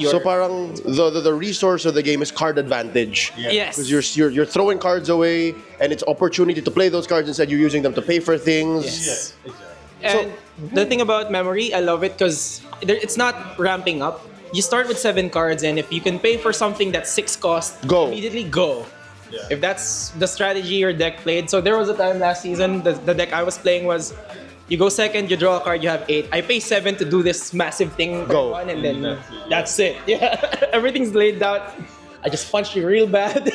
So parang the resource of the game is card advantage. Yes. Because you're throwing cards away, and it's opportunity to play those cards instead. You're using them to pay for things. Yes. Exactly. And the thing about memory, I love it because it's not ramping up. You start with 7 cards, and if you can pay for something that's 6 cost, Go. immediately go. Yeah. If that's the strategy your deck played. So there was a time last season, the deck I was playing was, you go second, you draw a card, you have 8. I pay 7 to do this massive thing, Go. one, and then That's it, that's it. Yeah, everything's laid out. I just punched you real bad.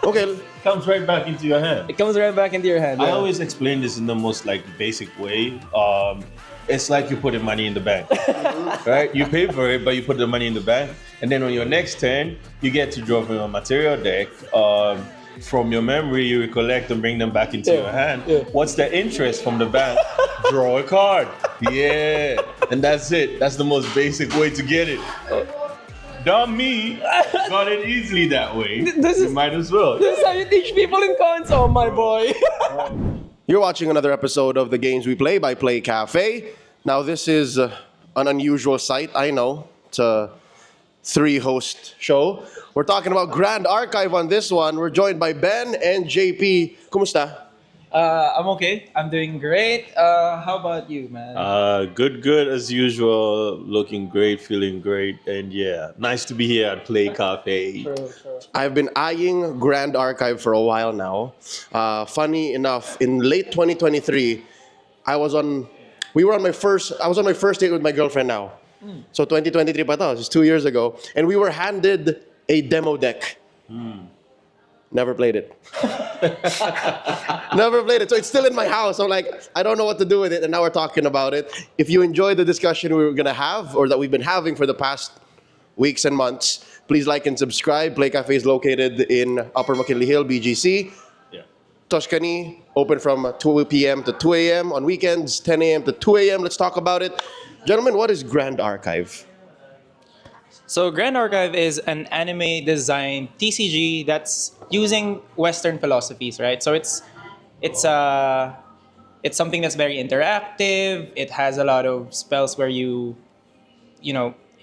Okay. It comes right back into your hand. It comes right back into your hand. I yeah. always explain this in the most like basic way. It's like you putting money in the bank, right? You pay for it, but you put the money in the bank, and then on your next turn, you get to draw from your material deck. From your memory, you recollect and bring them back into your hand. Yeah. What's the interest from the bank? Draw a card. Yeah, and that's it. That's the most basic way to get it. Dumb me got it easily that way. You might as well. This is how you teach people in cons, oh my boy. You're watching another episode of The Games We Play by Playcafe. Now, this is an unusual sight, I know. It's a 3-host show. We're talking about Grand Archive on this one. We're joined by Ben and JP. Kumusta? I'm okay. I'm doing great. How about you, man? Good as usual. Looking great, feeling great, and yeah, nice to be here at Playcafe. True. I've been eyeing Grand Archive for a while now. Funny enough, in late 2023, I was on my first date with my girlfriend now. So 2023 pa to, just 2 years ago. And we were handed a demo deck. Never played it. Never played it. So it's still in my house. I'm like, I don't know what to do with it. And now we're talking about it. If you enjoyed the discussion we were going to have, or that we've been having for the past weeks and months, please like and subscribe. Playcafe is located in Upper McKinley Hill, BGC. Yeah. Toscany, open from 2 p.m. to 2 a.m. On weekends, 10 a.m. to 2 a.m. Let's talk about it. Gentlemen, what is Grand Archive? So Grand Archive is an anime designed TCG that's using Western philosophies, right? So it's something that's very interactive. It has a lot of spells where you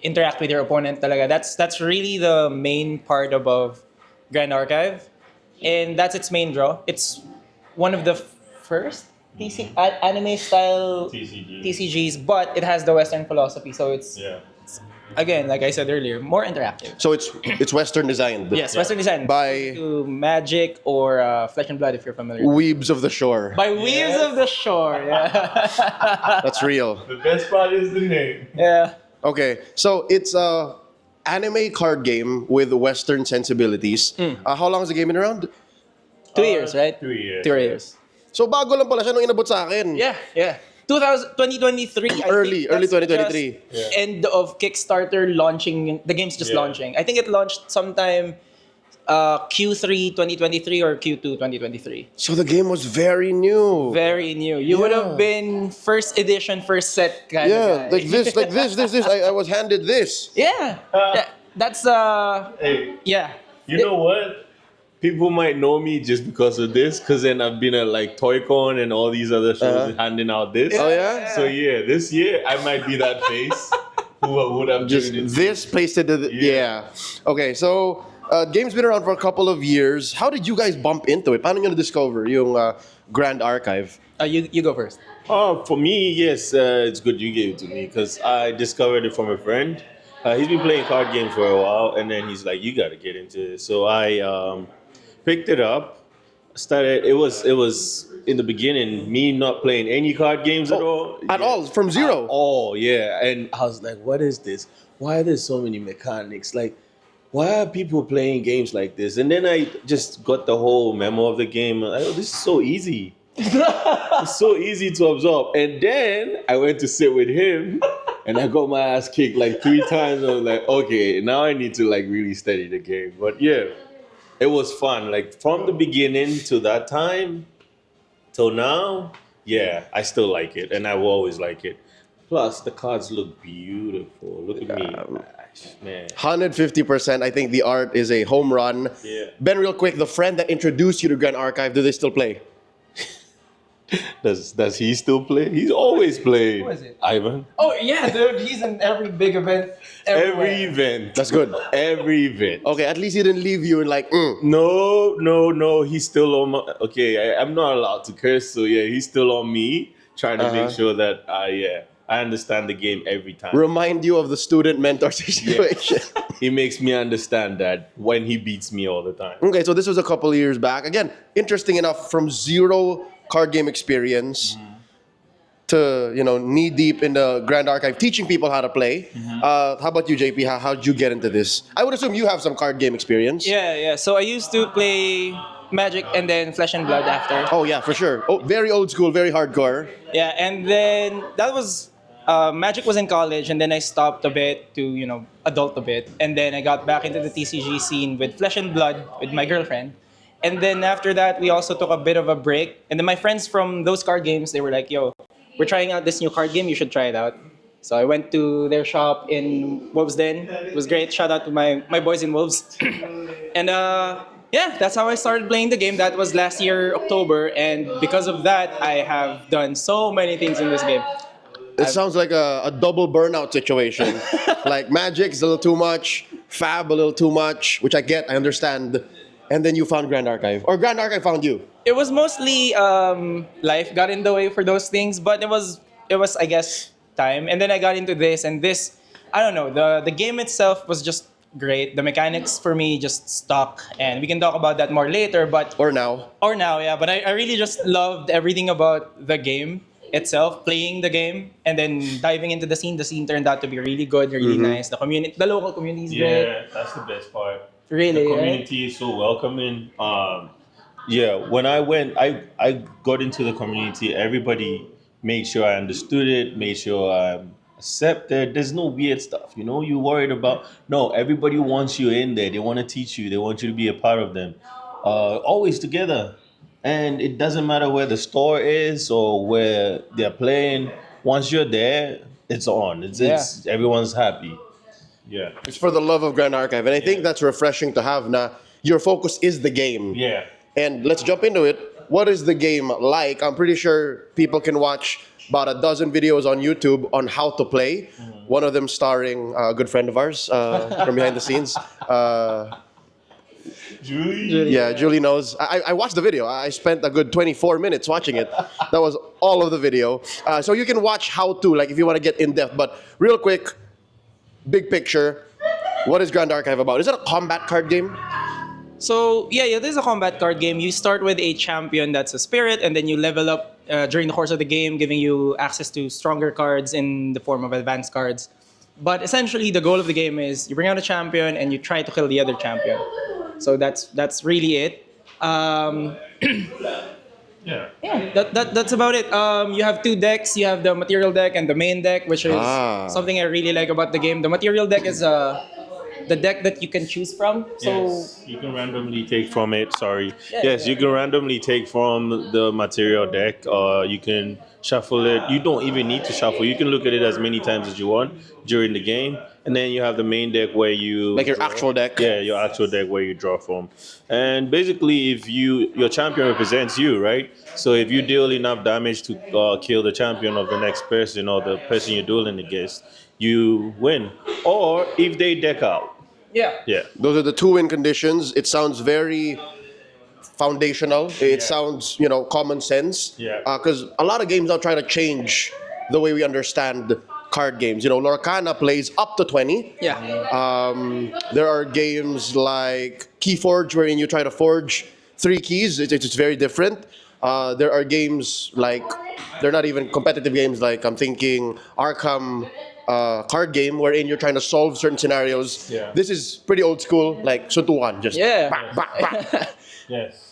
interact with your opponent. Talaga. That's really the main part above Grand Archive, and that's its main draw. It's one of the first anime style TCGs, but it has the Western philosophy. So it's again, like I said earlier, more interactive. So it's Western designed. Yes, Western design. By To Magic or Flesh and Blood, if you're familiar. Weebs of the Shore. By Weaves of the Shore. Yeah. That's real. The best part is the name. Yeah. Okay, so it's a anime card game with Western sensibilities. How long has the game been around? 2 years, right? 3 years. 2 years. So bago lang pala siya nung inabot sa akin. Yeah. 2023. I Early think that's 2023. just End of Kickstarter launching. The game's just launching. I think it launched sometime Q3 2023 or Q2 2023. So the game was very new. Very new. You would have been first edition, first set kind Yeah, of guy. like this. I was handed this. Yeah. That's Hey, yeah. you know what? People might know me just because of this, because then I've been at like ToyCon and all these other shows handing out this. Oh yeah? So yeah, this year I might be that face who would have Just given it. this placed it. Yeah. Okay, so game's been around for a couple of years. How did you guys bump into it? Paano nyo na-discover yung Grand Archive? You go first. Oh, for me, yes, it's good you gave it to me because I discovered it from a friend. He's been playing card games for a while, and then he's like, "You got to get into it." So I picked it up. Started. It was in the beginning me not playing any card games at all. At all, from zero. Oh yeah, and I was like, "What is this? Why are there so many mechanics? Like, why are people playing games like this?" And then I just got the whole memo of the game. Like, oh, this is so easy. It's so easy to absorb. And then I went to sit with him, and I got my ass kicked like 3 times. I was like, okay, now I need to like really study the game. But yeah, it was fun. Like from the beginning to that time till now, yeah, I still like it, and I will always like it. Plus, the cards look beautiful. Look at me, man. 150%. I think the art is a home run. Yeah. Ben, real quick, the friend that introduced you to Grand Archive, do they still play? Does he still play? He's always played. Who is it? Ivan. Oh yeah, dude, he's in every big event. Every event. That's good. Every event. Okay, at least he didn't leave you in like, No. He's still on my. Okay, I'm not allowed to curse, so yeah, he's still on me, trying to make sure that I understand the game every time. remind you of the student mentor situation. He makes me understand that when he beats me all the time. Okay, so this was a couple of years back. Again, interesting enough, from zero card game experience to, knee deep in the Grand Archive, teaching people how to play. How about you, JP? How'd you get into this? I would assume you have some card game experience. Yeah. So I used to play Magic and then Flesh and Blood after. Oh, yeah, for sure. Oh, very old school, very hardcore. Yeah, and then that was Magic was in college, and then I stopped a bit to adult a bit, and then I got back into the TCG scene with Flesh and Blood with my girlfriend, and then after that we also took a bit of a break, and then my friends from those card games, they were like, "Yo, we're trying out this new card game. You should try it out." So I went to their shop in Wolves Den. It was great. Shout out to my boys in Wolves, and yeah, that's how I started playing the game. That was last year October, and because of that, I have done so many things in this game. It sounds like a double burnout situation. Like Magic's a little too much, Fab a little too much, which I get, I understand. And then you found Grand Archive. Or Grand Archive found you. It was mostly life got in the way for those things, but it was I guess time. And then I got into this, and this, I don't know, the game itself was just great. The mechanics for me just stuck, and we can talk about that more later. But Or now. yeah. But I really just loved everything about the game itself, playing the game, and then diving into the scene. The scene turned out to be really good, really nice. The local community is great. Yeah, that's the best part. Really, The right? community is so welcoming. When I went, I got into the community. Everybody made sure I understood it, made sure I'm accepted. There's no weird stuff, you worried about. No, everybody wants you in there. They want to teach you. They want you to be a part of them. Always together. And it doesn't matter where the store is or where they're playing. Once you're there, it's on. It's everyone's happy. Yeah. It's for the love of Grand Archive. And I think that's refreshing to have na your focus is the game. Yeah. And let's jump into it. What is the game like? I'm pretty sure people can watch about a dozen videos on YouTube on how to play. One of them starring a good friend of ours from behind the scenes. Julie? Yeah, Julie knows. I watched the video. I spent a good 24 minutes watching it. That was all of the video. So you can watch how to, like if you want to get in depth. But real quick, big picture, what is Grand Archive about? Is it a combat card game? So yeah, this is a combat card game. You start with a champion that's a spirit, and then you level up during the course of the game, giving you access to stronger cards in the form of advanced cards. But essentially, the goal of the game is you bring out a champion and you try to kill the other champion. So that's really it. Yeah. That's about it. You have two decks. You have the material deck and the main deck, which is something I really like about the game. The material deck is the deck that you can choose from. So Yes, you can randomly take from it. Sorry. Yeah, Yes, yeah. you can randomly take from the material deck. You can shuffle it. You don't even need to shuffle. You can look at it as many times as you want during the game. And then you have the main deck where you Like your actual deck? Yeah, your actual deck where you draw from. And basically, if your champion represents you, right? So if you deal enough damage to kill the champion of the next person or the person you're dueling against, you win. Or if they deck out. Yeah. Those are the two win conditions. It sounds very foundational. It sounds, common sense. Yeah. Because a lot of games now try to change the way we understand card games. Lorcana plays up to 20. yeah, There are games like Keyforge wherein you try to forge 3 keys. It's very different. There are games like, they're not even competitive games, like I'm thinking Arkham card game wherein you're trying to solve certain scenarios. Yeah. This is pretty old school, like Suntukan, just Yeah. bang, bang, bang. Yes.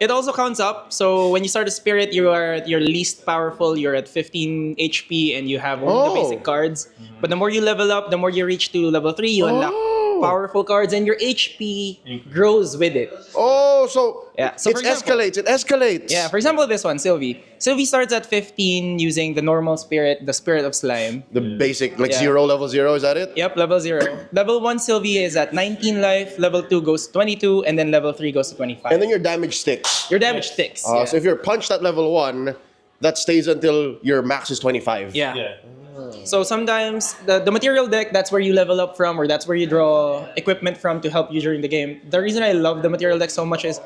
It also counts up. So when you start a spirit, you are at your least powerful. You're at 15 HP and you have only the basic cards. But the more you level up, the more you reach to level 3, you unlock powerful cards, and your HP grows with it. Oh, so, Yeah, so it for example- escalates. It escalates. Yeah, for example, this one, Sylvie. Sylvie starts at 15 using the normal spirit, the spirit of slime. The basic, like Yeah. level 0, is that it? Yep, level 0. Level 1 Sylvie is at 19 life, level 2 goes to 22, and then level 3 goes to 25. And then your damage sticks. Your damage sticks. Yeah. So if you're punched at level 1, that stays until your max is 25. yeah. Yeah. So sometimes the material deck, that's where you level up from, or that's where you draw equipment from to help you during the game. The reason I love the material deck so much is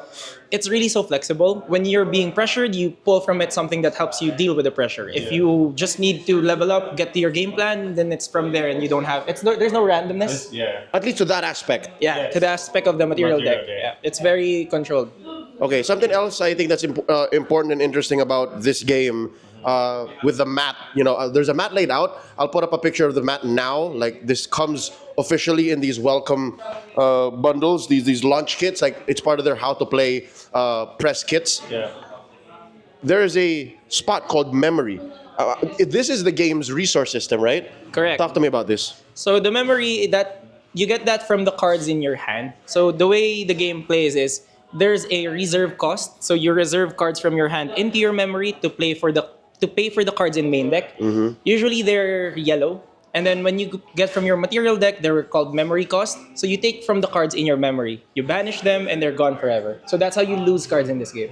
it's really so flexible. When you're being pressured, you pull from it something that helps you deal with the pressure. If you just need to level up, get to your game plan, then it's from there, and you don't have there's no randomness. Yeah. At least to that aspect. Yeah, Yes. to the aspect of the material Material deck. deck. Yeah, it's very controlled. Okay, something else I think that's important and interesting about this game, with the mat. There's a mat laid out. I'll put up a picture of the mat now. Like, this comes officially in these welcome bundles, these launch kits. Like, it's part of their how to play press kits. Yeah. There is a spot called memory. This is the game's resource system, right? Correct. Talk to me about this. So the memory that you get that from the cards in your hand. So the way the game plays is there's a reserve cost. So you reserve cards from your hand into your memory to pay for the cards in main deck. Usually they're yellow. And then when you get from your material deck, they're called memory cost. So you take from the cards in your memory. You banish them and they're gone forever. So that's how you lose cards in this game.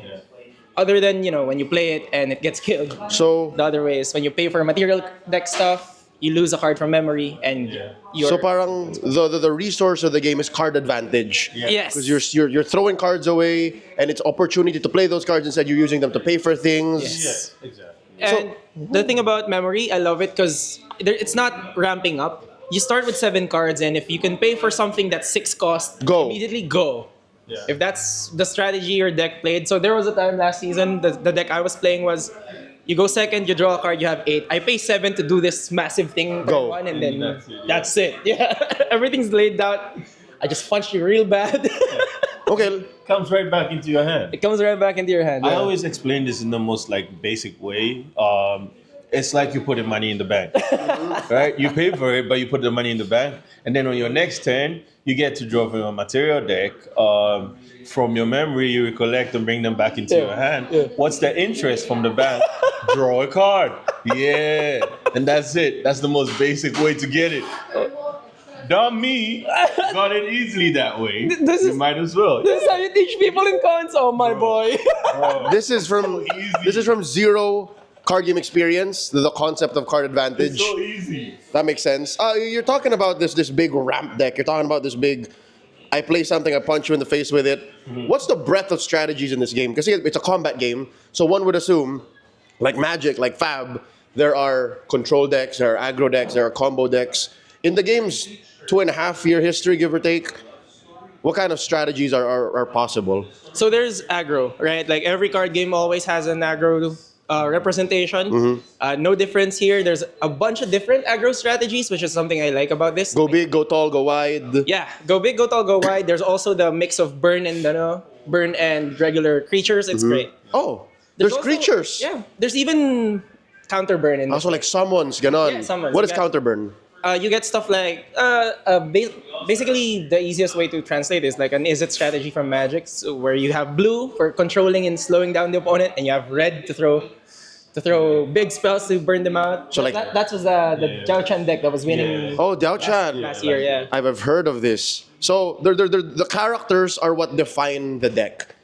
Other than, when you play it and it gets killed. So, The other way is when you pay for material deck stuff, you lose a card from memory and you're... so parang the resource of the game is card advantage. Yes. Because you're throwing cards away, and it's opportunity to play those cards instead. You're using them to pay for things. Yes. Yeah. Exactly. And the thing about memory, I love it because it's not ramping up. You start with 7 cards, and if you can pay for something that's 6 cost, Go. immediately go. Yeah. If that's the strategy your deck played. So there was a time last season, the deck I was playing was, you go second, you draw a card, you have 8. I pay 7 to do this massive thing, Go. one, and then That's it, yeah. that's it. Yeah, everything's laid out. I just punched you real bad. Okay. Comes right back into your hand. It comes right back into your hand. I yeah. always explain this in the most basic way. It's like you put the money in the bank, right? You pay for it, but you put the money in the bank, and then on your next turn, you get to draw from your material deck. From your memory, you recollect and bring them back into your hand. Yeah. What's the interest from the bank? Draw a card. Yeah, and that's it. That's the most basic way to get it. Dumb me got it easily that way. This You is- might as well. This is how you teach people in cons. Oh my boy. Bro. This is from So easy. this is from zero card game experience. The concept of card advantage. It's so easy. That makes sense. You're talking about this big ramp deck. You're talking about this big. I play something, I punch you in the face with it. What's the breadth of strategies in this game? Because it's a combat game, so one would assume, like Magic, like Fab, there are control decks, there are aggro decks, there are combo decks. In the game's 2.5-year history, give or take, what kind of strategies are possible? So there's aggro, right? Like every card game always has an aggro representation. No difference here. There's a bunch of different aggro strategies, which is something I like about this. Go big, go tall, go wide. Yeah, go big, go tall, go wide. There's also the mix of burn and regular creatures. It's great. Oh, there's also- creatures. Yeah, there's even counter burn in this. Also, like summons, ganon. Yeah, summons. What is You got- counter burn? You get stuff like basically the easiest way to translate is like an is it strategy from Magic, so where you have blue for controlling and slowing down the opponent, and you have red to throw big spells to burn them out. So, like- that was the Zhao Chan deck that was winning Oh, Diao-chan. last year. Yeah. I've heard of this. So the characters are what define the deck.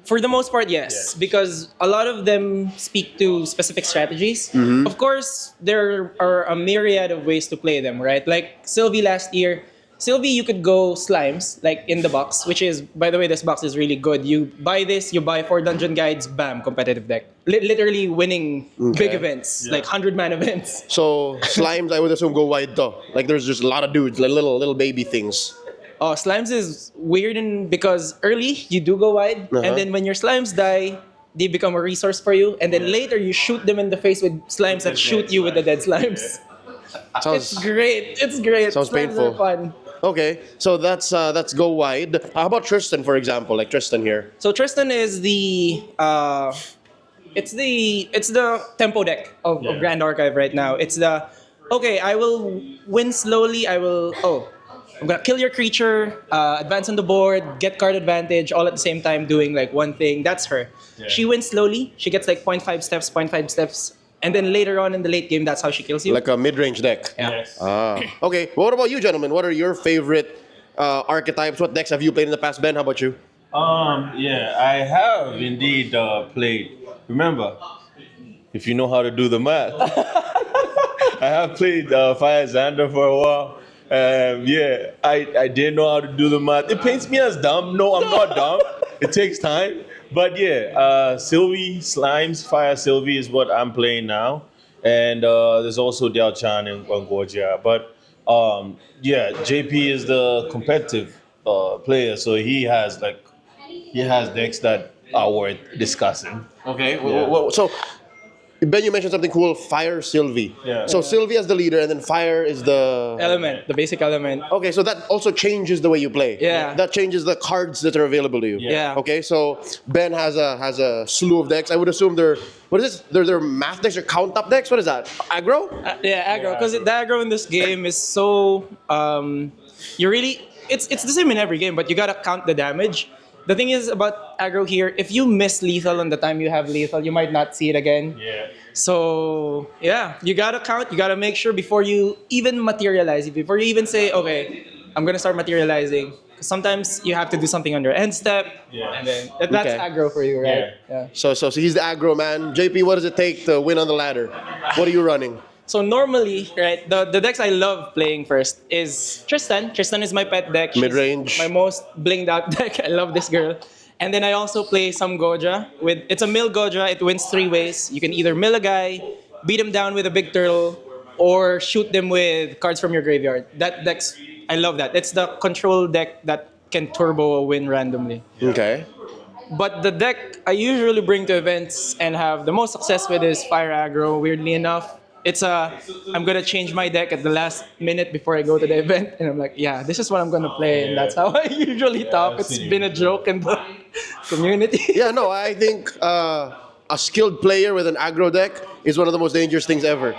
For the most part, yes, because a lot of them speak to specific strategies. Of course, there are a myriad of ways to play them, right? Like Sylvie last year. Sylvie, you could go slimes, like in the box, which is, by the way, this box is really good. You buy this, you buy 4 dungeon guides, bam, competitive deck. Literally winning big events, like 100-man events. So slimes, I would assume, go wide though. Like there's just a lot of dudes, like little baby things. Slimes is weird because early, you do go wide, and then when your slimes die, they become a resource for you, and then later you shoot them in the face with slimes that shoot you with the dead slimes. It's great. It's great. Sounds Slimes painful. are fun. Okay, so that's go wide. How about Tristan, for example? Like Tristan here. So Tristan is it's the tempo deck of Grand Archive right now. It's the okay. I will win slowly. I'm gonna kill your creature, advance on the board, get card advantage, all at the same time doing like one thing. That's her. Yeah. She wins slowly. She gets like 0.5 steps, 0.5 steps, and then later on in the late game, that's how she kills you. Like a mid-range deck. Yeah. Yes. Okay, well, what about you, gentlemen? What are your favorite archetypes? What decks have you played in the past? Ben, how about you? Yeah, I have indeed played. Remember, if you know how to do the math, I have played Fire Xander for a while. Yeah, I didn't know how to do the math. It paints me as dumb. No, I'm not dumb. It takes time. But yeah, Sylvie, Slimes, Fire Sylvie is what I'm playing now. And there's also Diao Chan and Gorgia. But yeah, JP is the competitive player, so he has decks that are worth discussing. Okay, Yeah. so Ben, you mentioned something cool. Fire Sylvie. Yeah. So Sylvie as the leader, and then Fire is the Element, the basic element. Okay, so that also changes the way you play. Yeah. That changes the cards that are available to you. Yeah. Okay, so Ben has a slew of decks. I would assume they're what is this? They're math decks or count up decks. What is that? Aggro? Yeah, aggro. Because the aggro in this game is so you really it's the same in every game, but you gotta count the damage. The thing is about aggro here, if you miss lethal on the time you have lethal, you might not see it again. Yeah. So yeah, you gotta count. You gotta make sure before you even materialize, before you even say, okay, I'm gonna start materializing. 'Cause sometimes you have to do something on your end step, Yeah. and then that's Okay. aggro for you, right? Yeah. So he's the aggro man. JP, what does it take to win on the ladder? What are you running? So normally, right, the decks I love playing first is Tristan. Tristan is my pet deck. She's Mid-range. my most blinged out deck. I love this girl. And then I also play some Goja. It's a mill Goja. It wins three ways. You can either mill a guy, beat him down with a big turtle, or shoot them with cards from your graveyard. I love that. It's the control deck that can turbo a win randomly. Okay. But the deck I usually bring to events and have the most success with is Fire Aggro, weirdly enough. I'm gonna change my deck at the last minute before I go to the event, and I'm like, yeah, this is what I'm gonna play, and that's how I usually talk. I've It's seen been you. a joke in the community. Yeah, no, I think a skilled player with an aggro deck is one of the most dangerous things ever.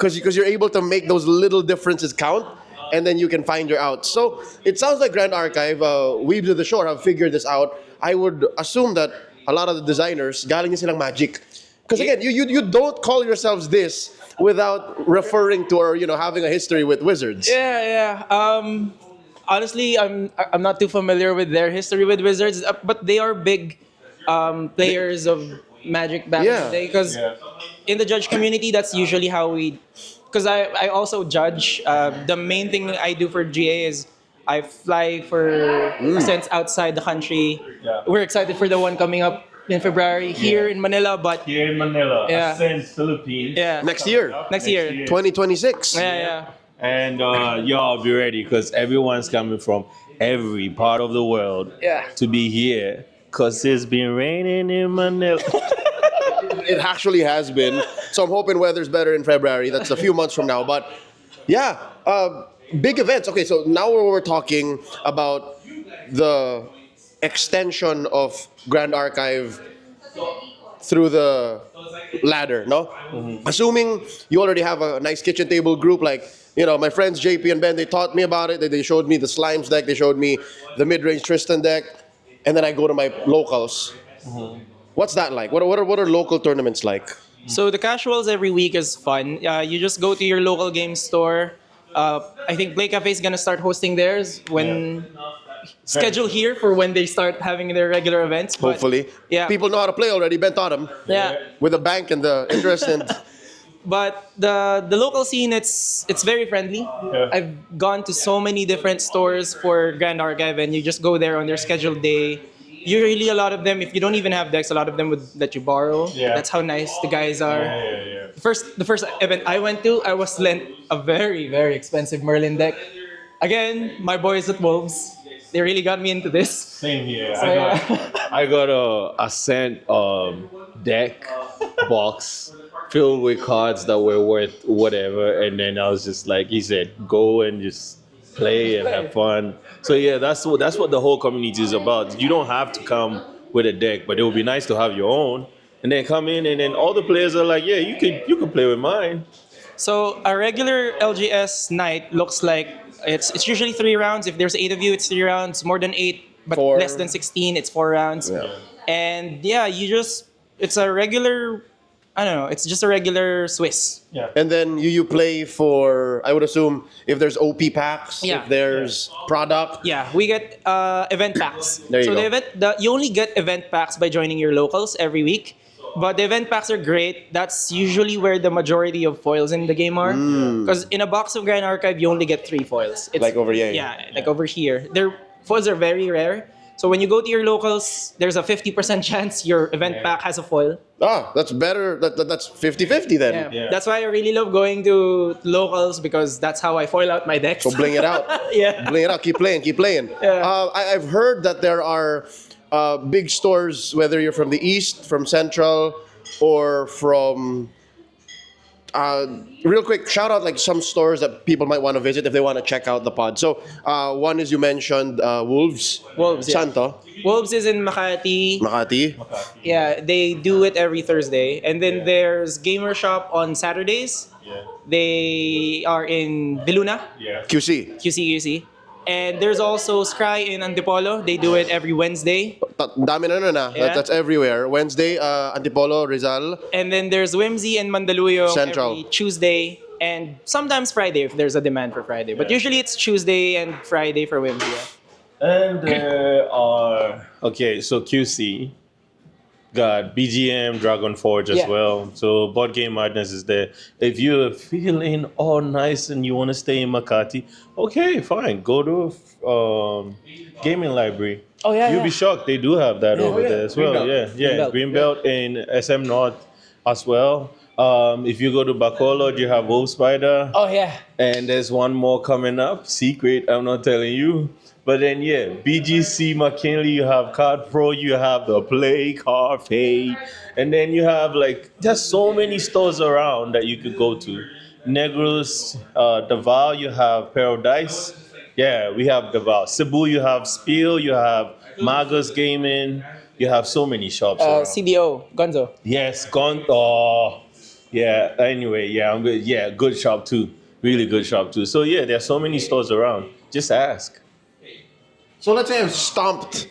Because you're able to make those little differences count, and then you can find your out. So it sounds like Grand Archive, Weebs of the Shore have figured this out. I would assume that a lot of the designers, galing din silang Magic. Because again, you don't call yourselves this without referring to or having a history with Wizards. Yeah. Honestly, I'm not too familiar with their history with Wizards, but they are big players of Magic back in Yeah. the day. Because Yeah. in the judge community, that's usually how we. Because I also judge. The main thing I do for GA is I fly for ascents outside the country. Yeah. We're excited for the one coming up in February here in Manila, but Here in Manila, Yeah. Ascend Philippines. yeah, Next year, Next year. 2026. Yeah. And y'all be ready because everyone's coming from every part of the world Yeah. to be here because it's been raining in Manila. It actually has been. So I'm hoping weather's better in February. That's a few months from now. But yeah, big events. Okay, so now we're talking about the extension of Grand Archive through the ladder, no? Assuming you already have a nice kitchen table group, like, my friends JP and Ben, they taught me about it. They showed me the Slimes deck, they showed me the mid-range Tristan deck, and then I go to my locals. What's that like? What are local tournaments like? So the casuals every week is fun. You just go to your local game store. I think Playcafe is gonna start hosting theirs when schedule here for when they start having their regular events. But, Hopefully. yeah. People know how to play already. Ben taught them. Yeah. With the bank and the interest and... But the local scene, it's very friendly. Yeah. I've gone to so many different stores for Grand Archive, and you just go there on their scheduled day. Usually, a lot of them, if you don't even have decks, a lot of them would let you borrow. Yeah. That's how nice the guys are. Yeah. The first event I went to, I was lent a very, very expensive Merlin deck. Again, my boys at Wolves, they really got me into this. Same here. So, I got a Ascent deck box filled with cards that were worth whatever, and then I was just like, he said, go and just play and have fun. So yeah, that's what the whole community is about. You don't have to come with a deck, but it would be nice to have your own, and then come in, and then all the players are like, yeah, you can play with mine. So a regular LGS night looks like It's usually 3 rounds. If there's 8 of you, it's 3 rounds. More than 8, but Four. less than 16, it's 4 rounds. Yeah. And yeah, it's a regular. I don't know. It's just a regular Swiss. Yeah. And then you play for, I would assume, if there's OP packs, Yeah. if there's product. Yeah, we get event packs. There you so go. you only get event packs by joining your locals every week. But the event packs are great. That's usually where the majority of foils in the game are. Because in a box of Grand Archive, you only get 3 foils. It's, Like over here. Yeah, like over here. Their foils are very rare. So when you go to your locals, there's a 50% chance your event pack has a foil. Ah, that's better. That's 50-50 then. Yeah. Yeah. That's why I really love going to locals because that's how I foil out my decks. So bling it out. Yeah. Bling it out. Keep playing. Yeah. I've heard that there are big stores, whether you're from the East, from Central, or from... real quick, shout out like some stores that people might want to visit if they want to check out the pod. So one is you mentioned Wolves. Wolves, yeah. Santo. Wolves is in Makati. Makati. Yeah, they do it every Thursday. And then there's Gamer Shop on Saturdays. Yeah. They are in Viluna, Yeah. QC. QC. And there's also Scry in Antipolo. They do it every Wednesday. Dami na. Yeah. That's everywhere. Wednesday, Antipolo, Rizal. And then there's Whimsy and Mandaluyong Central. every Tuesday. And sometimes Friday if there's a demand for Friday. But usually it's Tuesday and Friday for Whimsy. Yeah. And there are so QC got BGM, Dragon Forge as Yeah. well. So Board Game Madness is there. If you're feeling all nice and you want to stay in Makati, okay, fine. Go to Gaming Library. Oh, yeah, You'll yeah. be shocked. They do have that over yeah. there as well. Greenbelt. Yeah. Greenbelt. Greenbelt in SM North as well. If you go to Bacolod, you have Wolf Spider. Oh, yeah. And there's one more coming up. Secret, I'm not telling you. But then, BGC, McKinley, you have Card Pro, you have the Playcafe. And then you have, just so many stores around that you could go to. Negros, Davao, you have Paradise. Yeah, we have Davao. Cebu, you have Spiel, you have Magus Gaming. You have so many shops around. CDO, Gonzo. Yes, gone. Oh, yeah. Anyway, I'm good. Yeah, good shop too. Really good shop too. So yeah, there's so many stores around. Just ask. So let's say I've stomped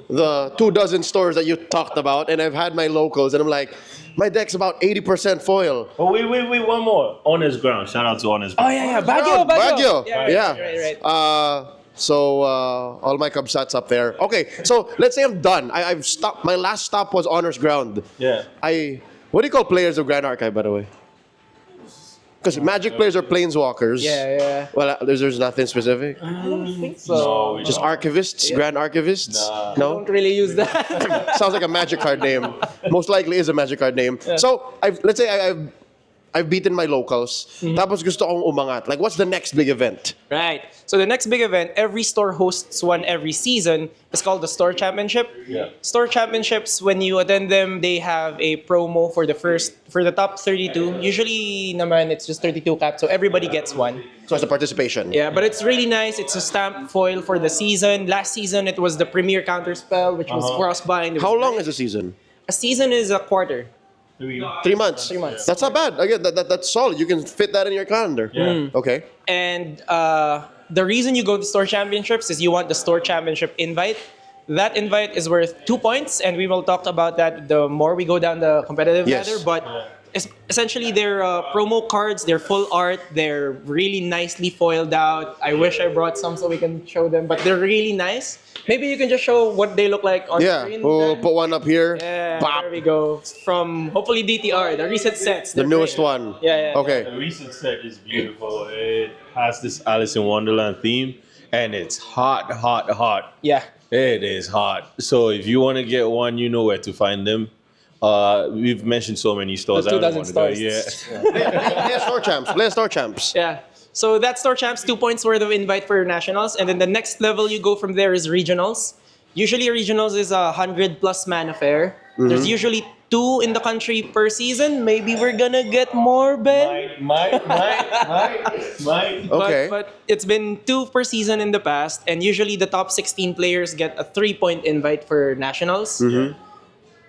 the 24 stores that you talked about, and I've had my locals, and I'm like, my deck's about 80% foil. Oh wait, one more. Honest Ground. Shout out to Honest Oh, Ground. yeah. Baguio. Yeah. Right. So all my Cubsats up there. Okay, so let's say I'm done. I've stopped. My last stop was Honors Ground. Yeah. What do you call players of Grand Archive, by the way? Because Magic players are planeswalkers. Yeah. Well, there's nothing specific. I don't think so. No, we Just don't. archivists, Grand Archivists. Nah. No. Don't really use that. Sounds like a Magic card name. Most likely is a Magic card name. So let's say I've beaten my locals. Tapos gusto kong umangat. Like, what's the next big event? Right. So the next big event, every store hosts one every season. It's called the Store Championship. Yeah. Store Championships, when you attend them, they have a promo for the top 32. Usually naman it's just 32 cap, so everybody gets one. So it's a participation. Yeah, but it's really nice. It's a stamp foil for the season. Last season it was the Premier Counterspell, which was Frostbind. It was How long great. is the season? A season is a quarter. 3 months. 3 months. That's not bad. Again, that's solid. You can fit that in your calendar. Yeah. Okay. And the reason you go to store championships is you want the store championship invite. That invite is worth 2 points, and we will talk about that the more we go down the competitive Yes. ladder. But essentially, they're promo cards. They're full art. They're really nicely foiled out. I wish I brought some so we can show them, but they're really nice. Maybe you can just show what they look like on Yeah. screen. We'll then. put one up here. Yeah, Pop. there we go. From hopefully DTR, the recent sets. The They're newest great. one. Yeah. Okay. The recent set is beautiful. It has this Alice in Wonderland theme, and it's hot. Yeah. It is hot. So if you want to get one, you know where to find them. We've mentioned so many stores. The I don't 2,000 want to go. stores. Yeah. Play Store Champs. Play Store Champs. Yeah. So that's Store Champs, 2 points worth of invite for nationals. And then the next level you go from there is regionals. Usually regionals is a 100+ man affair. There's usually 2 in the country per season. Maybe we're gonna get more, Ben. Might. Okay. But it's been 2 per season in the past. And usually the top 16 players get a 3-point invite for nationals.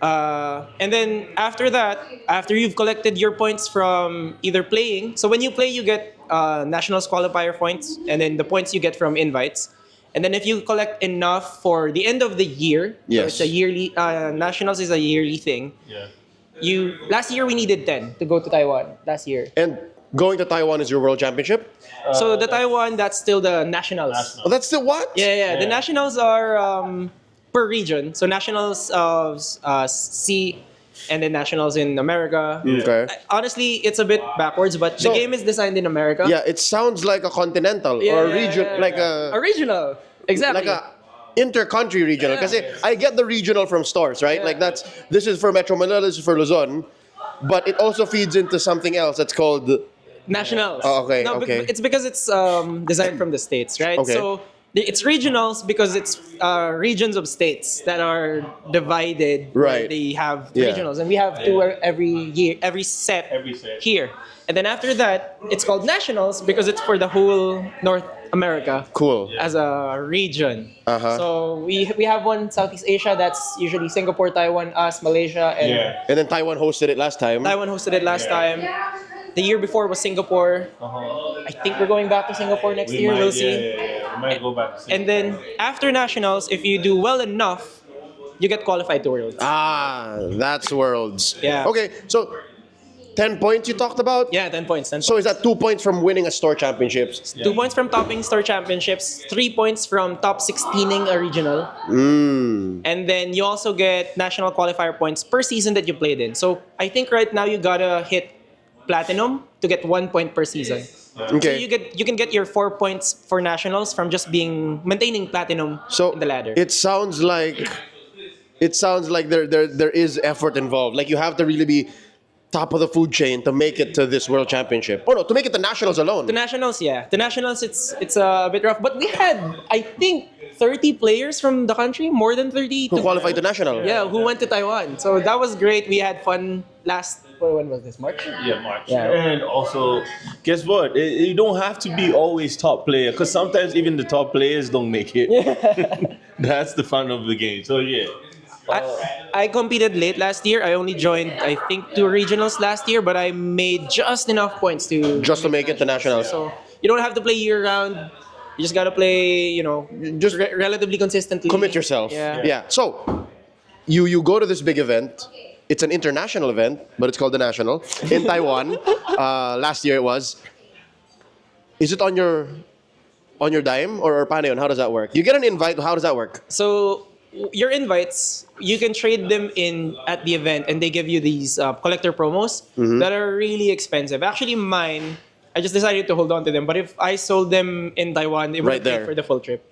And then after that, after you've collected your points from either playing, so when you play, you get nationals qualifier points, and then the points you get from invites. And then if you collect enough for the end of the year, so Yes. it's a yearly, nationals is a yearly thing. Yeah. Last year we needed 10 to go to Taiwan. Last year. And going to Taiwan is your world championship? So the Taiwan, that's still the nationals. Oh, that's still what? Yeah. The Yeah. nationals are per region. So nationals of C, and then nationals in America. Okay. Honestly, it's a bit backwards, but So- the game is designed in America. Yeah, it sounds like a continental or a region, like a regional. Exactly. like a inter-country regional. Because I get the regional from stores, right? Yeah. Like this is for Metro Manila, this is for Luzon, but it also feeds into something else that's called. Nationals. Oh, okay, No, okay. it's because it's designed from the states, right? Okay. So it's regionals because it's regions of states that are divided. where Right. They have Yeah. regionals, and we have two every year, every set here. And then after that, it's called nationals because it's for the whole North America. Cool. As a region. Uh-huh. So we have one Southeast Asia that's usually Singapore, Taiwan, us, Malaysia, and Yeah. And then Taiwan hosted it last time. Taiwan hosted it last time. The year before was Singapore. I think we're going back to Singapore next year. We'll see. We might go back to And then after nationals, if you do well enough, you get qualified to Worlds. Ah, that's worlds. Yeah. Okay, so 10 points you talked about? Yeah, 10 points. 10 So is that 2 points from winning a store championships? 2 points from topping store championships, 3 points from top 16ing a regional. And then you also get national qualifier points per season that you played in. So I think right now you gotta hit platinum to get 1 point per season. So Okay. you can get your 4 points for nationals from just maintaining platinum So in the ladder. it sounds like there is effort involved. Like you have to really be top of the food chain to make it to this world championship. Oh no, to make it to nationals alone. The nationals, yeah. The nationals, it's a bit rough. But we had, I think, 30 players from the country, more than 30. Who qualified to national? Yeah, who went to Taiwan. So that was great. We had fun when was this? March? Yeah, March. Yeah. And also, guess what? You don't have to be always top player because sometimes even the top players don't make it. That's the fun of the game. So yeah. I competed late last year. I only joined, I think, 2 regionals last year, but I made just enough points to Just to make it to nationals. So you don't have to play year round. You just gotta play, Just relatively consistently. commit yourself. Yeah. So you go to this big event. It's an international event, but it's called the National in Taiwan. Last year it was. Is it on your dime or paano yun? How does that work? You get an invite. How does that work? So your invites, you can trade them in at the event, and they give you these collector promos that are really expensive. Actually, mine, I just decided to hold on to them. But if I sold them in Taiwan, it would Right have paid there. for the full trip.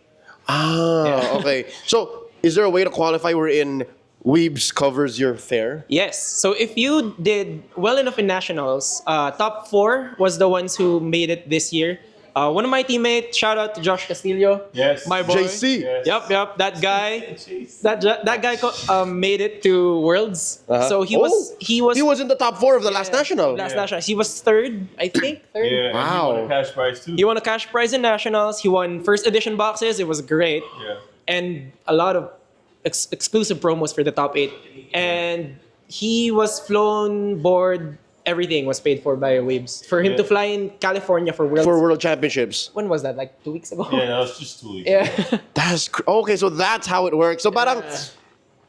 Ah, okay. So is there a way to qualify wherein Weebs covers your fare? Yes. So if you did well enough in nationals, top 4 was the ones who made it this year. One of my teammates, shout out to Josh Castillo. Yes. My boy. JC. Yes. Yep. That guy. That guy made it to Worlds. Uh-huh. So he was He was in the top 4 of the last national. Last national. He was third, I think. Third. Yeah. and Wow. you won a cash prize too. He won a cash prize in nationals. He won first edition boxes. It was great. Yeah. And a lot of exclusive promos for the top 8. And he was flown, board, everything was paid for by Waves. For him Yeah. to fly in California for Worlds. For world championships. When was that? Like 2 weeks ago? Yeah, that was just 2 weeks. Yeah. Okay, so that's how it works. So parang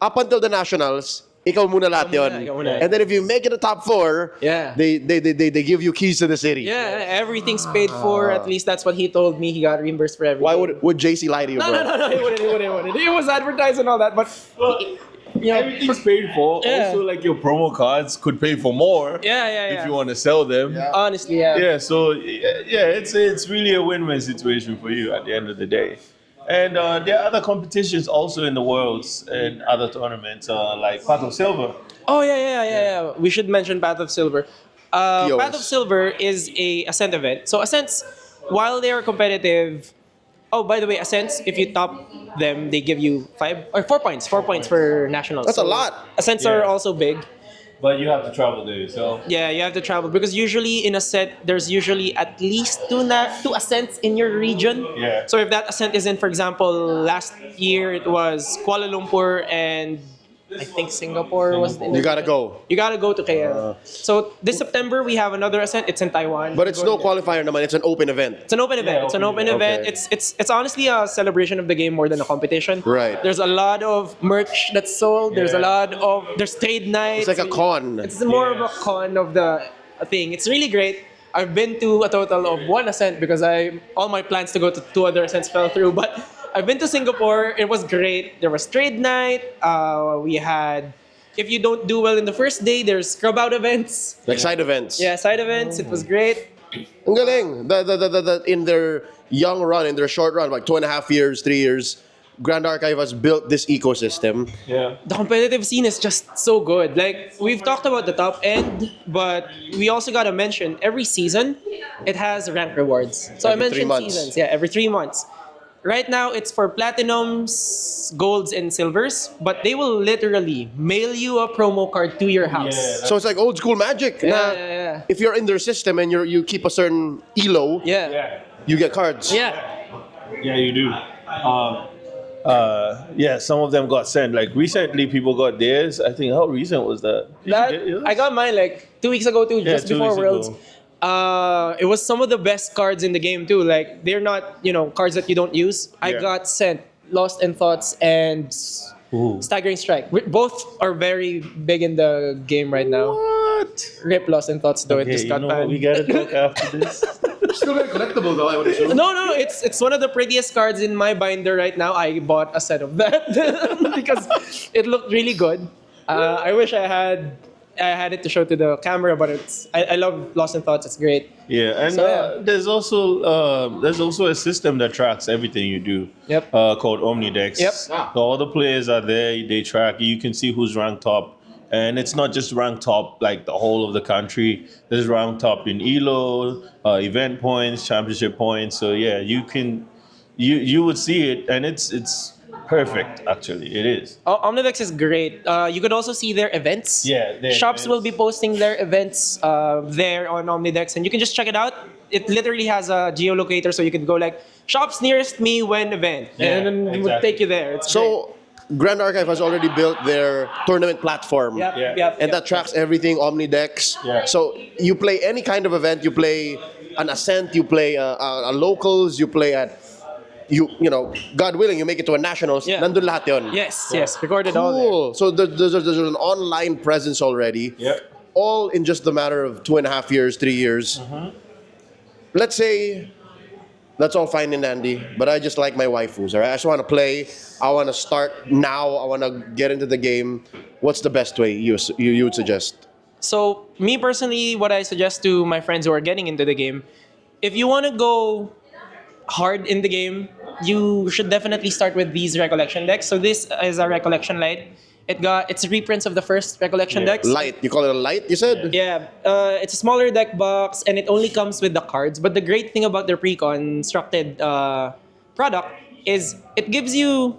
up until the nationals, ikaw muna lahat yun. Ikaw muna. And then if you make it the top 4, Yeah. they give you keys to the city. Yeah, everything's paid for. At least that's what he told me. He got reimbursed for everything. Why would JC lie to you, No, bro? no, he wouldn't. It was advertised and all that, but Well, everything's paid for. Yeah. Also, like your promo cards could pay for more. yeah. If you want to sell them. Honestly, yeah. Yeah, so yeah, it's really a win-win situation for you at the end of the day. And there are other competitions also in the Worlds and other tournaments, like Path of Silver. Oh yeah. We should mention Path of Silver. POS. Path of Silver is a Ascent event. So Ascents, while they are competitive. Oh, by the way, Ascents, if you top them, they give you 4 points. 4 points for nationals. That's a lot. Ascents are Yeah. also big. But you have to travel there yourself. Yeah, you have to travel because usually in a set there's usually at least two ascents in your region. Yeah. So if that ascent is in, for example, last year it was Kuala Lumpur and I think Singapore was the You gotta go. You gotta go to KL. So this September we have another ascent. It's in Taiwan. But it's no qualifier naman. It's an open event. It's an open event. It's an open event. Okay. It's honestly a celebration of the game more than a competition. Right. There's a lot of merch that's sold. There's a lot of trade nights. It's like a con. It's more of a con of the thing. It's really great. I've been to a total of one ascent because all my plans to go to two other ascents fell through. But I've been to Singapore. It was great. There was trade night. We had, if you don't do well in the first day, there's scrub out events. Like side events. Yeah, side events. It was great. Ang galing. In their young run, in their short run, like 2.5 years, 3 years, Grand Archive has built this ecosystem. Yeah. The competitive scene is just so good. Like, we've talked about the top end, but we also gotta mention every season it has rank rewards. So Every I 3 mentioned months. seasons, yeah, every 3 months. Right now it's for platinums, golds, and silvers, but they will literally mail you a promo card to your house. Yeah. So it's like old school magic. Yeah. If you're in their system and you keep a certain elo, Yeah. Yeah. you get cards. Yeah. Yeah, you do. Yeah, some of them got sent. Like recently, people got theirs. I think how recent was that? Did you get yours? I got mine like 2 weeks ago too, just 2 before weeks Worlds. ago. It was some of the best cards in the game too. Like they're not, cards that you don't use. I Yeah. got sent Lost in Thoughts and Ooh. Staggering Strike. Both are very big in the game right now. What? Rip Lost in Thoughts though, it Okay, just you got know what banned. we gotta talk after this. Still very collectible though, I would assume. No, it's one of the prettiest cards in my binder right now. I bought a set of that because it looked really good. I wish I had it to show to the camera, but I love Lost in Thoughts. It's great. Yeah, and So, yeah. there's also a system that tracks everything you do. Yep. Called Omnidex. Yep. So all the players are there. They track. You can see who's ranked top, and it's not just ranked top like the whole of the country. There's ranked top in Elo, event points, championship points. So yeah, you would see it, and it's perfect. Actually, it is. Omnidex is great. You could also see their events. Yeah, their Shops will events. be posting their events there on Omnidex, and you can just check it out. It literally has a geolocator, so you can go like shops nearest me when event, Yeah, and then it would exactly. take you there. It's So Grand Archive has already built their tournament platform. great. Yeah. Yep. And that tracks everything, Omnidex. Yeah. So you play any kind of event, you play an ascent, you play a locals, you play at, God willing, you make it to a nationals. Yeah. Nandun lahat yun. Yes, recorded all there. Cool. So there's an online presence already. Yep. All in just the matter of 2.5 years, 3 years. Let's say that's all fine and dandy, but I just like my waifus. All right, I just want to play. I want to start now. I want to get into the game. What's the best way you would suggest? So me personally, what I suggest to my friends who are getting into the game, if you want to go hard in the game, you should definitely start with these recollection decks. So this is a recollection light. It's reprints of the first recollection decks. Light. You call it a light? You said. Yeah, it's a smaller deck box and it only comes with the cards. But the great thing about their pre-constructed product is it gives you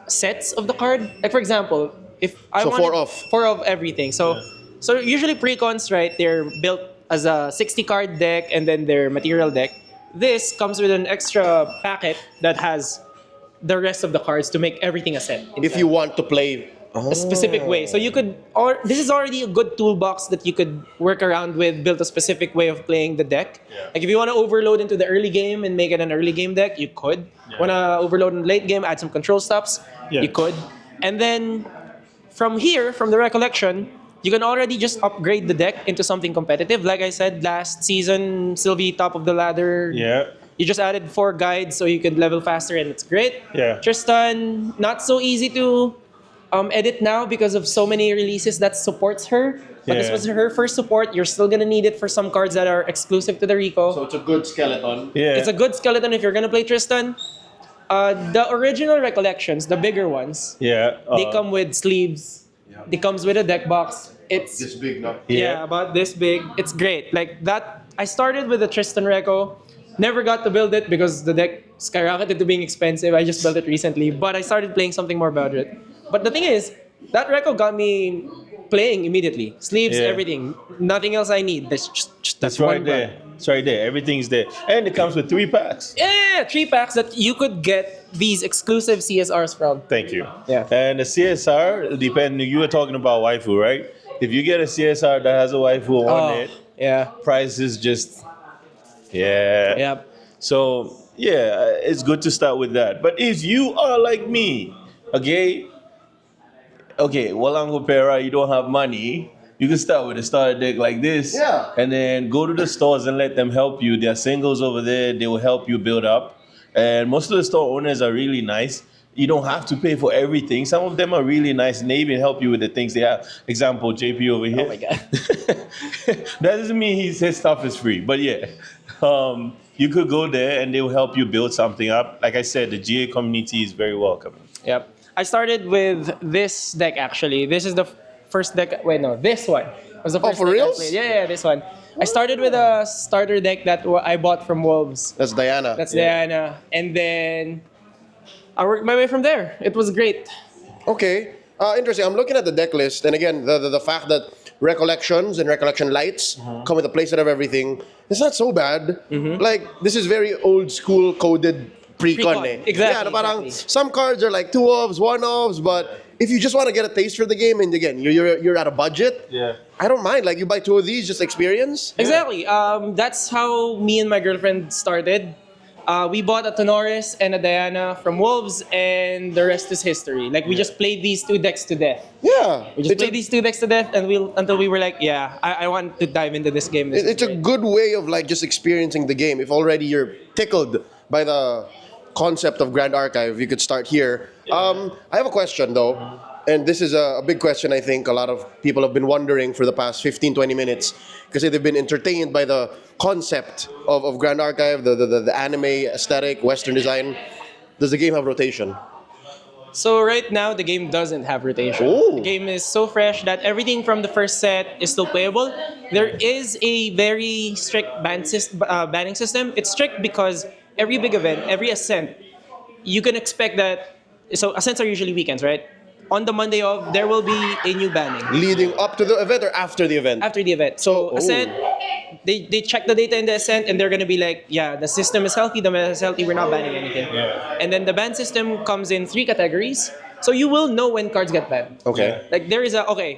sets of the card. Like for example, if I So wanted four of? 4 of everything. So usually pre-cons, right? They're built as a 60 card deck and then their material deck. This comes with an extra packet that has the rest of the cards to make everything a set. If you want to play. A specific way. So you could, or this is already a good toolbox that you could work around with, build a specific way of playing the deck. Yeah. Like if you want to overload into the early game and make it an early game deck, you could. Want to overload in the late game, add some control stops, Yeah. you could. And then from here, from the recollection, you can already just upgrade the deck into something competitive. Like I said, last season, Sylvie, top of the ladder. Yeah. You just added 4 guides so you could level faster and it's great. Yeah. Tristan, not so easy to edit now because of so many releases that supports her. But this Yeah. was her first support. You're still gonna need it for some cards that are exclusive to the Rico. So it's a good skeleton. Yeah. It's a good skeleton if you're gonna play Tristan. The original recollections, the bigger ones, Yeah. they come with sleeves. It comes with a deck box. It's This big, no? yeah, about this big. It's great. Like that, I started with the Tristan Reco. Never got to build it because the deck skyrocketed to being expensive. I just built it recently, but I started playing something more about it. But the thing is, that Reco got me playing immediately. Sleeves, Yeah. everything. Nothing else I need. That's right one there. gun. It's right there. Everything's there, and it comes with 3 packs. Yeah, 3 packs that you could get these exclusive CSRs from. Thank you. Yeah. And the CSR, depending, you were talking about waifu, right? If you get a CSR that has a waifu on it, yeah. price is just, yeah. Yep. So, yeah, it's good to start with that. But if you are like me, okay, Walang Pera, you don't have money, you can start with a starter deck like this. Yeah. And then go to the stores and let them help you. There are singles over there, they will help you build up. And most of the store owners are really nice. You don't have to pay for everything. Some of them are really nice and they even help you with the things they have. Example, JP over here. Oh my God. That doesn't mean his stuff is free, but yeah. You could go there and they will help you build something up. Like I said, the GA community is very welcoming. Yep. I started with this deck actually. This is the first deck. Wait, no, this one was the first for deck I reals? played. Yeah, this one. I started with a starter deck that I bought from Wolves. That's Diana. That's Diana. And then I worked my way from there. It was great. Okay. Interesting. I'm looking at the deck list, and again, the fact that recollections and recollection lights come with a playset of everything, it's not so bad. Like, this is very old school coded pre-con. Pre-con. Eh. Exactly, Yeah, na parang exactly. some cards are like 2-ofs, 1-offs, but if you just want to get a taste for the game, and again, you're at a budget, Yeah. I don't mind. Like, you buy 2 of these, just experience. Exactly. That's how me and my girlfriend started. We bought a Tenoris and a Diana from Wolves, and the rest is history. Like, we just played these 2 decks to death. Yeah. We just It's played these 2 decks to death, and until we were like, yeah, I want to dive into this game. This is It's a great. good way of like just experiencing the game. If already you're tickled by the concept of Grand Archive, you could start here. I have a question though, and this is a big question I think a lot of people have been wondering for the past 15-20 minutes because they've been entertained by the concept of Grand Archive, the anime aesthetic, Western design. Does the game have rotation? So right now, the game doesn't have rotation. Ooh. The game is so fresh that everything from the first set is still playable. There is a very strict banning system. It's strict because every big event, every ascent, you can expect that. So ascents are usually weekends, right? On the Monday of, there will be a new banning Leading up to the event or after the event? after the event. So ascent, they check the data in the ascent and they're gonna be like, yeah, the system is healthy, the meta is healthy, we're not banning anything. And then the ban system comes in 3 categories. So you will know when cards get banned. Okay. Like there is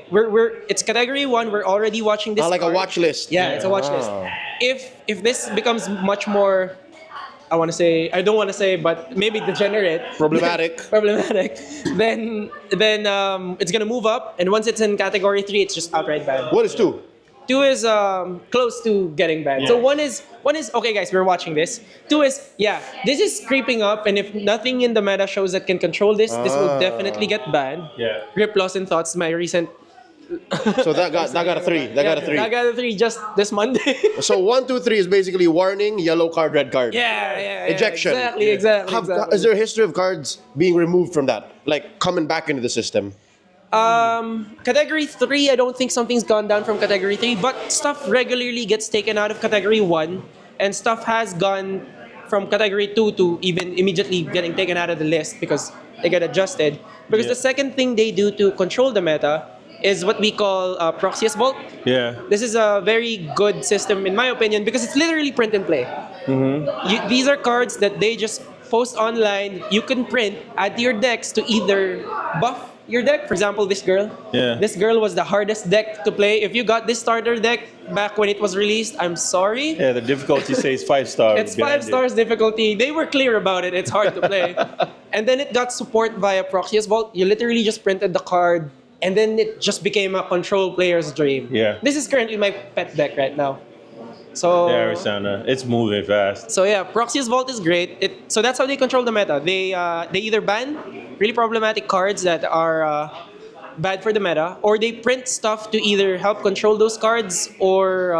we're it's category 1, we're already watching this. Like a card. watch list. Yeah, it's a watch list. Ah. If this becomes much more, I don't want to say, but maybe degenerate, Problematic. then it's gonna move up, and once it's in category 3, it's just outright banned. What is 2? 2 is close to getting banned. So one is okay, guys, we're watching this. 2 is this is creeping up, and if nothing in the meta shows that can control this will definitely get banned. Yeah. Grip Loss and Thoughts, my recent. So that got a 3. That got a 3. I got a 3 just this Monday. So 1, 2, 3 is basically warning, yellow card, red card. Yeah. Ejection. Exactly. Is there a history of cards being removed from that, like coming back into the system? Category 3, I don't think something's gone down from category 3, but stuff regularly gets taken out of category 1, and stuff has gone from category 2 to even immediately getting taken out of the list because they get adjusted. Because the second thing they do to control the meta is what we call Proxius Vault. Yeah. This is a very good system in my opinion because it's literally print and play. These are cards that they just post online. You can print, add to your decks to either buff your deck. For example, this girl. Yeah. This girl was the hardest deck to play. If you got this starter deck back when it was released, I'm sorry. Yeah, the difficulty says 5 stars. It's 5 stars difficulty. They were clear about it. It's hard to play. And then it got support via Proxius Vault. You literally just printed the card, and then it just became a control player's dream. Yeah. This is currently my pet deck right now. So Yeah, Arizona. It's moving fast. so yeah, Proxius Vault is great. So that's how they control the meta. They either ban really problematic cards that are bad for the meta, or they print stuff to either help control those cards or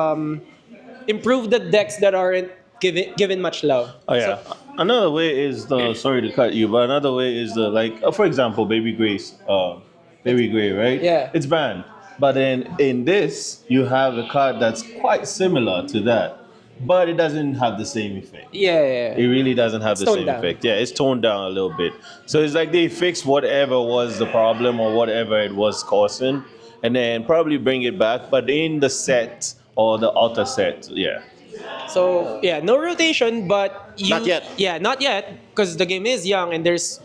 improve the decks that aren't given much love. Oh yeah. So- Another way is the sorry to cut you, but another way is the for example, Baby Grace, Baby Gray, right? Yeah. It's banned. But then in this, you have a card that's quite similar to that, but it doesn't have the same effect. yeah. It really doesn't have the toned same down. effect. Yeah, it's toned down a little bit. So it's like they fix whatever was the problem or whatever it was causing, and then probably bring it back. But in the set or the outer set, yeah. So yeah, no rotation, but you Not yet. Yeah, not yet, because the game is young and there's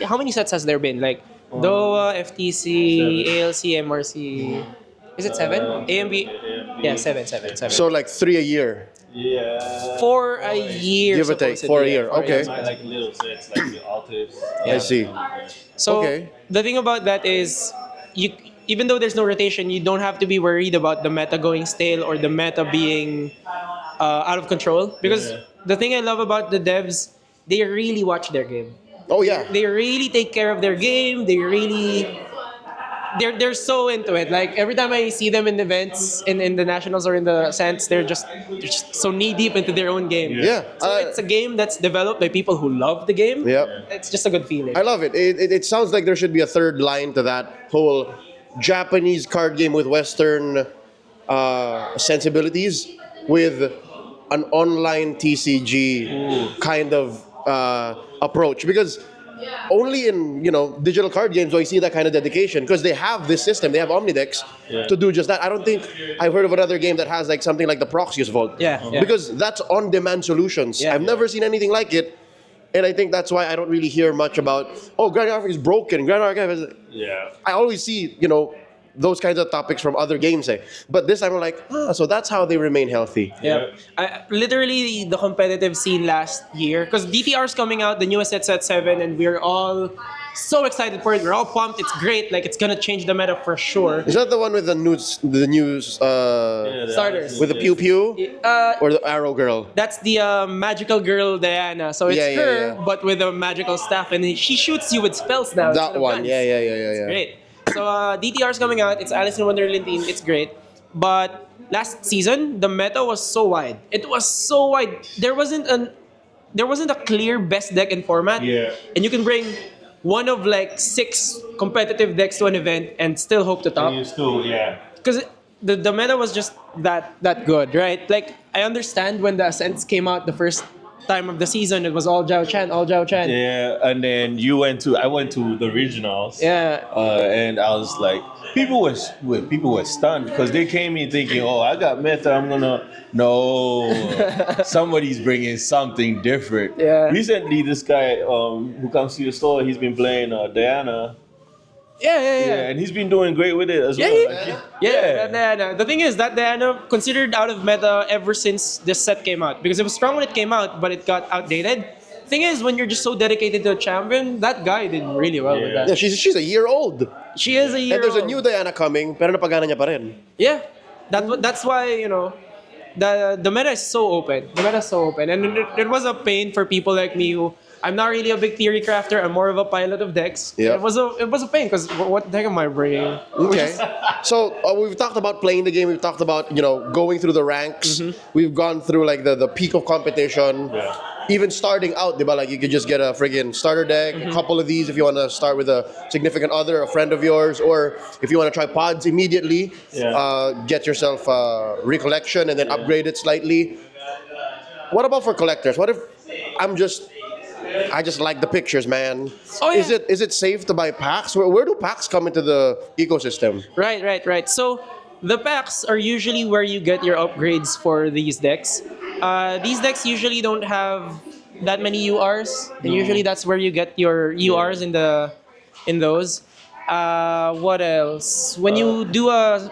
how many sets has there been? Like DOA, FTC, ALC, MRC. Is it seven? AMB. Yeah, seven. So like 3 a year, Yeah. For a year. give or take, supposedly, for a yeah, year. Okay, Like little sets, like the Altus. I see. So Okay. the thing about that is, you even though there's no rotation, you don't have to be worried about the meta going stale or the meta being out of control. Because Yeah. the thing I love about the devs, they really watch their game. Oh yeah. They really take care of their game. They're so into it. Like every time I see them in events, in the nationals or in the Ascents, they're just so knee deep into their own game. Yeah. So it's a game that's developed by people who love the game. Yep. It's just a good feeling. I love it. It sounds like there should be a third line to that whole Japanese card game with Western sensibilities, with an online TCG kind of approach, because only in digital card games do I see that kind of dedication, because they have this system, they have Omnidex to do just that. I don't think I've heard of another game that has like something like the Proxius Vault. Yeah. Because that's on-demand solutions. Yeah. I've never seen anything like it, and I think that's why I don't really hear much about Grand Archive is broken. Grand Archive is. Yeah. I always see those kinds of topics from other games, but this time I'm like, so that's how they remain healthy. Yeah. Literally, the competitive scene last year, because DTR's coming out, the newest set 7, and we're all so excited for it. We're all pumped. It's great. Like, it's gonna change the meta for sure. Is that the one with the news Starters. with the pew pew or the arrow girl? That's the magical girl Diana. So it's Yeah, yeah, her, yeah. but with a magical staff, and she shoots you with spells now. instead That of one, guns. yeah. Great. So DTR's coming out. It's Alice in Wonderland team. It's great. But last season, the meta was so wide. It was so wide. There wasn't a clear best deck in format. Yeah. And you can bring one of like 6 competitive decks to an event and still hope to top. And you still, yeah. Because the meta was just that good, right? Like, I understand when the Ascents came out the first time of the season, it was all Zhao Chan. Yeah, and then I went to the regionals. Yeah. And I was like, people were stunned because they came in thinking, oh, I got meta, no, somebody's bringing something different. Yeah. Recently, this guy who comes to your store, he's been playing Diana. Yeah. And he's been doing great with it as Yeah, well. yeah. Like, Yeah, Diana. The thing is that Diana considered out of meta ever since this set came out, because it was strong when it came out, but it got outdated. Thing is, when you're just so dedicated to a champion, that guy did really well with Yeah. that. Yeah, she's a year old. She is a year And there's a old. new Diana coming, pero napagana niya pa rin. Yeah, that's why the meta is so open. The meta is so open, and it was a pain for people like me who. I'm not really a big theory crafter. I'm more of a pilot of decks. Yeah. It was a pain, because what the heck am I bringing? Okay. So we've talked about playing the game. We've talked about going through the ranks. We've gone through like the peak of competition. Yeah. Even starting out, diba, like you could just get a friggin' starter deck, a couple of these if you want to start with a significant other, a friend of yours, or if you want to try pods immediately, get yourself recollection and then upgrade it slightly. What about for collectors? What if I just like the pictures, man. Oh, yeah. Is it safe to buy packs? Where do packs come into the ecosystem? Right. So the packs are usually where you get your upgrades for these decks. These decks usually don't have that many URs, and usually that's where you get your URs in those. What else? When you do a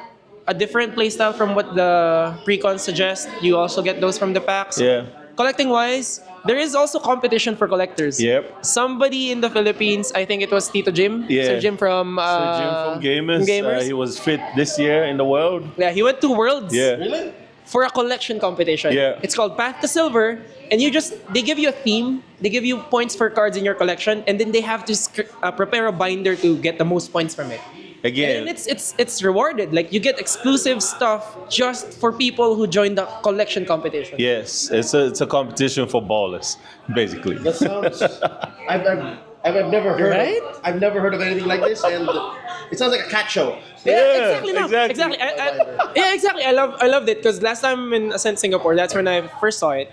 different playstyle from what the precons suggest, you also get those from the packs. Yeah. Collecting wise, there is also competition for collectors. Yep. Somebody in the Philippines, I think it was Tito Jim. Yeah. Sir Jim from So Jim from Gamers, he was fit this year in the world. Yeah, he went to Worlds. Yeah. For a collection competition. Yeah. It's called Path to Silver, and they give you a theme, they give you points for cards in your collection, and then they have to prepare a binder to get the most points from it. Again, And it's rewarded. Like, you get exclusive stuff just for people who join the collection competition. yes, it's a competition for ballers, basically. That sounds. I've never heard. Right? I've never heard of anything like this, and it sounds like a cat show. Yeah, exactly. No, exactly. Yeah, exactly. I loved it, because last time in Ascent Singapore, that's when I first saw it.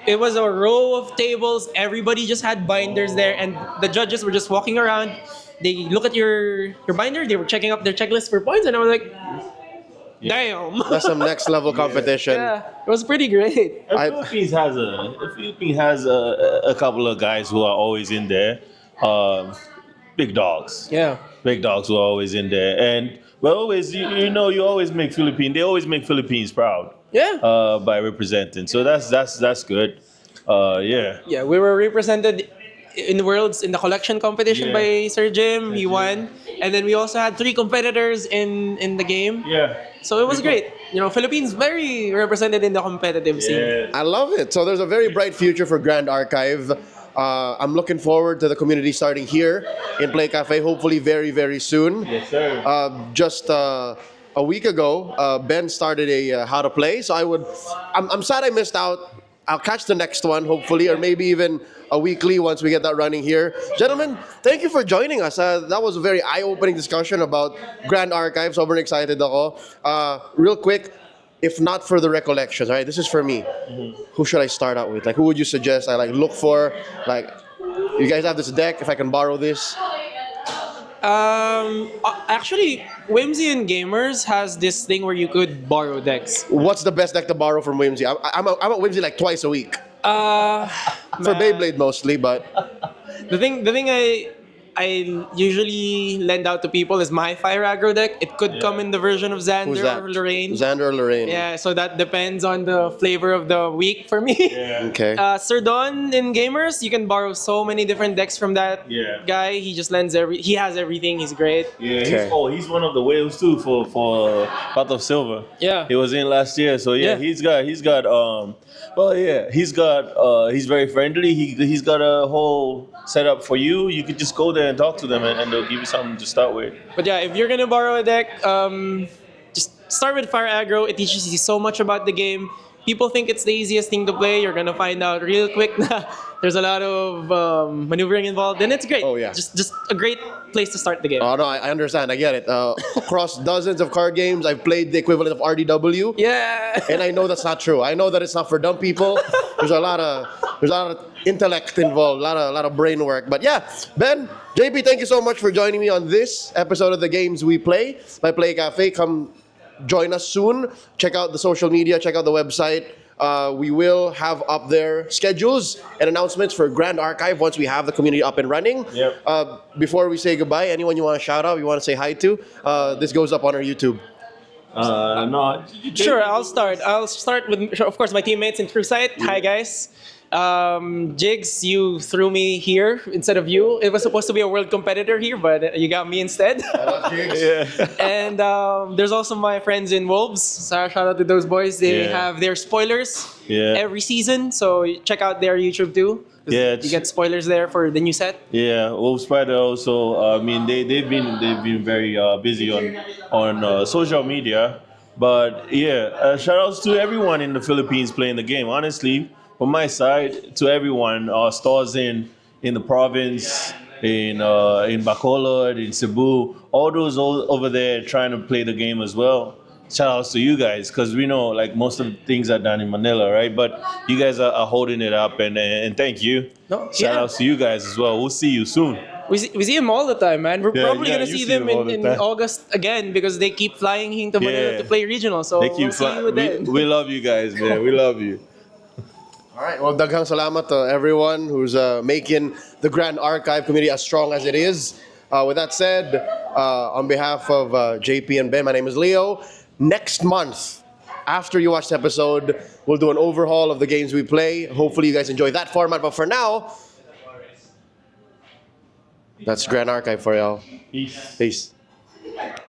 It was a row of tables. Everybody just had binders there, and the judges were just walking around. They look at your binder. They were checking up their checklist for points, and I was like, Damn. That's some next level competition. Yeah, it was pretty great. The I- Philippines has a couple of guys who are always in there. Big dogs. Yeah. Big dogs who are always in there. And well, always you always make They always make Philippines proud. Yeah. By representing. So that's good. Yeah. Yeah, we were represented in the Worlds in the collection competition Yeah. by Sir Jim. He Jim. won. And then we also had 3 competitors in the game. Yeah. So it was great. You know, Philippines very represented in the competitive scene. Yeah. I love it. So there's a very bright future for Grand Archive. I'm looking forward to the community starting here in Playcafe, hopefully very, very soon. Yes, sir. Just a week ago, Ben started a how to play. So I'm sad I missed out. I'll catch the next one, hopefully, or maybe even a weekly once we get that running here. Gentlemen, thank you for joining us. That was a very eye-opening discussion about Grand Archive. Sobrang excited ako. Real quick, if not for the recollections, right? This is for me. Who should I start out with? Like, who would you suggest I look for? Like, you guys have this deck. If I can borrow this. Actually, Whimsy and Gamers has this thing where you could borrow decks. What's the best deck to borrow from Whimsy? I'm at Whimsy like twice a week. For Beyblade mostly, but The thing I usually lend out to people is my Fire Aggro deck. It could come in the version of who's Xander that? or Lorraine. Xander or Lorraine? Yeah, so that depends on the flavor of the week for me. Yeah. Okay. Sir Don in Gamers, you can borrow so many different decks from that Yeah. guy. He just lends he has everything. He's great. Yeah, Okay. he's one of the whales too for Pot of Silver. Yeah. He was in last year, so yeah, Yeah. he's very friendly. He's got a whole setup for you. You could just go there and talk to them, and they'll give you something to start with. But yeah, if you're gonna borrow a deck, just start with Fire Aggro. It teaches you so much about the game. People think it's the easiest thing to play. You're gonna find out real quick that there's a lot of maneuvering involved, and it's great. Oh, yeah. Just a great place to start the game. Oh no, I understand. I get it. Across dozens of card games, I've played the equivalent of RDW. Yeah. And I know that's not true. I know that it's not for dumb people. There's a lot of intellect involved, a lot of brain work. But yeah, Ben, JP, thank you so much for joining me on this episode of the Games We Play by Play Cafe. Come join us soon. Check out the social media. Check out the website. We will have up there schedules and announcements for Grand Archive once we have the community up and running. Yep. Before we say goodbye, anyone you want to shout out, you want to say hi to, this goes up on our YouTube. No. Sure, I'll start. I'll start with, of course, my teammates in TrueSight. Hi, guys. Jigs, you threw me here instead of you. It was supposed to be a world competitor here, but you got me instead. Yeah. And there's also my friends in Wolves. So shout out to those boys. They Yeah. have their spoilers Yeah. every season. So check out their YouTube too. 'Cause Yeah, you get spoilers there for the new set. Yeah, Wolf Spider also. I mean, they've been very busy on social media, but yeah, shout outs to everyone in the Philippines playing the game. Honestly, from my side, to everyone, stores in the province, in Bacolod, in Cebu, all those over there trying to play the game as well. Shout outs to you guys, because we know like most of the things are done in Manila, right? But you guys are holding it up, and thank you. No, Shout yeah. outs to you guys as well. We'll see you soon. We see them all the time, man. We're Yeah, probably yeah, gonna you see see them them all in the time. August again because they keep flying into Manila Yeah. to play regional. So Thank you. we'll see you then. We love you guys, man. We love you. All right. Well, daghang salamat to everyone who's making the Grand Archive community as strong as it is. With that said, on behalf of JP and Ben, my name is Leo. Next month, after you watch the episode, we'll do an overhaul of the games we play. Hopefully, you guys enjoy that format. But for now, that's Grand Archive for y'all. Peace. Peace.